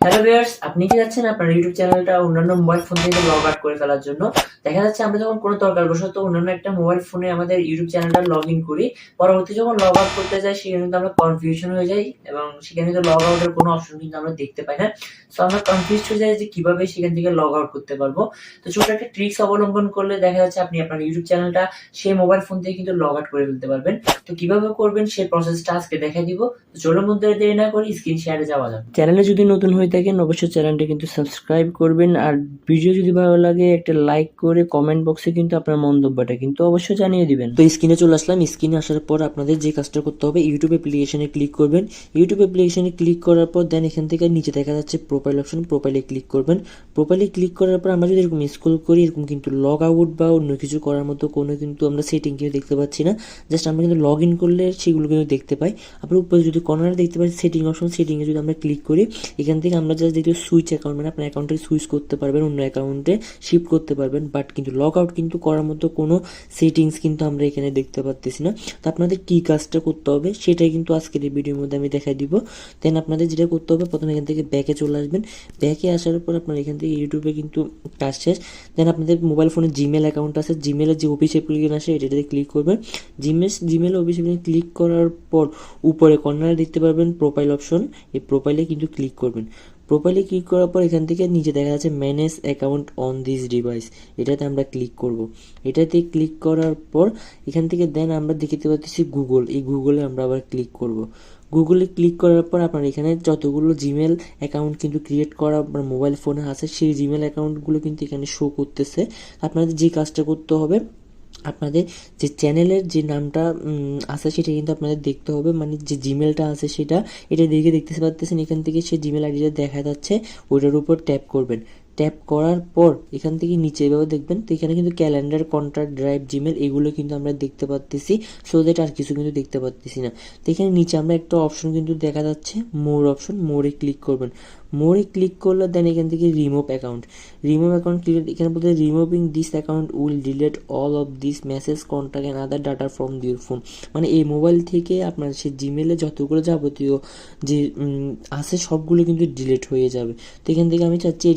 Hello viewers, আপনি কি যাচ্ছেন আপনার ইউটিউব চ্যানেলটা অন্যান্য মোবাইল ফোন থেকে লগ আউট করে ফেলার জন্য? দেখা যাচ্ছে আমরা যখন কোনো দরকারবশত অন্যান্য একটা মোবাইল ফোনে আমাদের ইউটিউব চ্যানেলটা লগ ইন করি, পরবর্তী যখন লগ আউট করতে যাই সেখানে কিন্তু আমরা কনফিউশন হয়ে যাই এবং সেখানে কিন্তু লগ আউটের কোনো অপশন কিন্তু আমরা দেখতে পাই না। সো আমরা কনফিউজড হয়ে যাই যে কিভাবে সেখান থেকে লগ আউট করতে পারবো। তো ছোট একটা ট্রিক্স অবলম্বন করলে দেখা যাচ্ছে আপনি আপনার ইউটিউব চ্যানেলটা সেই মোবাইল ফোন থেকে কিন্তু লগ আউট করে ফেলতে পারবেন। তো কিভাবে করবেন সেই প্রসেসটা আজকে দেখাই দিব। তো চলুন বন্ধুরা, দেরি না করে স্ক্রিন শেয়ারে যাওয়া যাক। চ্যানেলে যদি নতুন হয়ে থাকেন অবশ্যই চ্যানেলটি কিন্তু সাবস্ক্রাইব করবেন, আর ভিডিও যদি ভালো লাগে একটা লাইক করে কমেন্ট বক্সে কিন্তু আপনার মন্তব্যটা কিন্তু অবশ্যই জানিয়ে দিবেন। তো স্ক্রিনে চলে আসলাম। স্ক্রিনে আসার পর আপনাদের যে কাজটা করতে হবে, ইউটিউব অ্যাপ্লিকেশনে ক্লিক করবেন। ইউটিউব অ্যাপ্লিকেশনে ক্লিক করার পর দেন এখান থেকে নিচে দেখা যাচ্ছে প্রোফাইল অপশন, প্রোফাইলে ক্লিক করবেন। প্রোফাইলে ক্লিক করার পর আমরা যদি এরকম স্ক্রল করি, এরকম কিন্তু লগ আউট বা অন্য কিছু করার মতো কোনো কিন্তু আমরা সেটিং কিন্তু দেখতে পাচ্ছি না। জাস্ট আমরা কিন্তু লগ ইন করলে সেগুলো কিন্তু দেখতে পাই। আপনার উপরে যদি কর্নারে দেখতে পাই সেটিং অপশন, সেটিংয়ে যদি আমরা ক্লিক করি, এখান থেকে আমরা জাস্ট দেখি সুইচ অ্যাকাউন্ট, মানে আপনার অ্যাকাউন্টে সুইচ করতে পারবেন, অন্য অ্যাকাউন্টে শিফট করতে পারবেন, বাট কিন্তু লগ আউট কিন্তু করার মতো কোনো সেটিংস কিন্তু আমরা এখানে দেখতে পাচ্ছি না। তো আপনাদের কী কাজটা করতে হবে সেটাই কিন্তু আজকের এই ভিডিওর মধ্যে আমি দেখাই দিব। দেন আপনাদের যেটা করতে হবে, প্রথমে এখান থেকে ব্যাকে চলে আসবেন। ব্যাকে আসার পর আপনার এখান থেকে ইউটিউবে কিন্তু কাজ শেষ। দেন আপনাদের মোবাইল ফোনে জিমেল অ্যাকাউন্ট আছে, জিমেলের যে অফিস অ্যাপ্লিকেশন আসে এটাতে ক্লিক করবেন। জিমেল অফিস অ্যাপ্লিকেশন ক্লিক করার পর উপরে কর্নারে দেখতে পারবেন প্রোফাইল অপশন, এই প্রোফাইলে কিন্তু ক্লিক করবেন। প্রোফাইলে ক্লিক করার পর এখান থেকে নিচে দেখা যাচ্ছে manage account on this device, এটাতে আমরা ক্লিক করব। এটাতে ক্লিক করার পর এখান থেকে দেন আমরা দেখতে পাচ্ছি গুগল, এই গুগলে আমরা আবার ক্লিক করব। গুগলে ক্লিক করার পর আপনার এখানে যতগুলো জিমেল অ্যাকাউন্ট কিন্তু ক্রিয়েট করা আপনার মোবাইল ফোনে আছে সেই জিমেল অ্যাকাউন্টগুলো কিন্তু এখানে শো করতেছে। আপনাদের যে কাজটা করতে হবে, আপনাদের যে চ্যানেলের যে নামটা আছে সেটা কিন্তু আপনাদের দেখতে হবে, মানে যে জিমেলটা আছে সেটা, এটা দেখতে পাচ্ছেন এখান থেকে সেই জিমেল আইডিটা দেখা যাচ্ছে, ওইটার উপর ট্যাপ করবেন। ট্যাপ করার পর এখান থেকে নিচে এভাবে দেখবেন, তো এখানে কিন্তু ক্যালেন্ডার, কন্ট্যাক্ট, ড্রাইভ, জিমেল এগুলো কিন্তু আমরা দেখতে পাচ্ছি। সো দ্যাট আর কিছু কিন্তু দেখতে পাচ্ছি না। তো এখানে নিচে আমরা একটা অপশন কিন্তু দেখা যাচ্ছে মোর অপশন, মোরে ক্লিক করবেন। মোরে ক্লিক করলে দেন এখান থেকে রিমুভ অ্যাকাউন্ট ক্লিক, এখানে বলতে removing this account will delete all of this message, contact and other data from your phone. মানে এই মোবাইল থেকে আপনার সে জিমেলে যতগুলো যাবতীয় যে আছে সবগুলো কিন্তু ডিলিট হয়ে যাবে। তো এখান থেকে আমি চাচ্ছি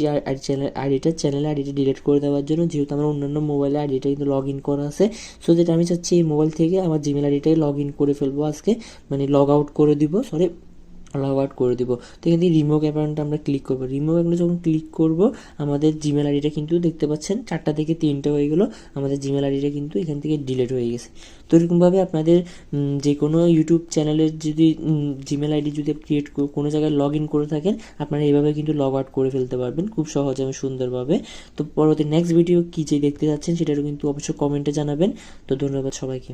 চ্যানেল আইডিটা ডিলিট করে দেওয়ার জন্য, যেহেতু আমার অন্যান্য মোবাইলে আইডিটা কিন্তু লগ ইন করা আছে। সো যেটা আমি চাচ্ছি এই মোবাইল থেকে আমার জিমেল আইডিটাই লগ ইন করে ফেলবো আজকে, মানে লগ আউট করে দিব, লগ আউট করে দিব। তো এখান থেকে রিমুভ অ্যাকাউন্টটা আমরা ক্লিক করবো। রিমুভ অ্যাকাউন্টে যখন ক্লিক করব আমাদের জিমেল আইডিটা কিন্তু দেখতে পাচ্ছেন 4টা থেকে 3টে হয়ে গেলো, আমাদের জিমেল আইডিটা কিন্তু এখান থেকে ডিলিট হয়ে গেছে। তো এরকমভাবে আপনাদের যে কোনো ইউটিউব চ্যানেলের যদি জিমেল আইডি যদি ক্রিয়েট কোনো জায়গায় লগ ইন করে থাকেন, আপনারা এইভাবে কিন্তু লগ আউট করে ফেলতে পারবেন খুব সহজে এবং সুন্দরভাবে। তো পরবর্তী নেক্সট ভিডিও কী যে দেখতে যাচ্ছেন সেটারও কিন্তু অবশ্যই কমেন্টে জানাবেন। তো ধন্যবাদ সবাইকে।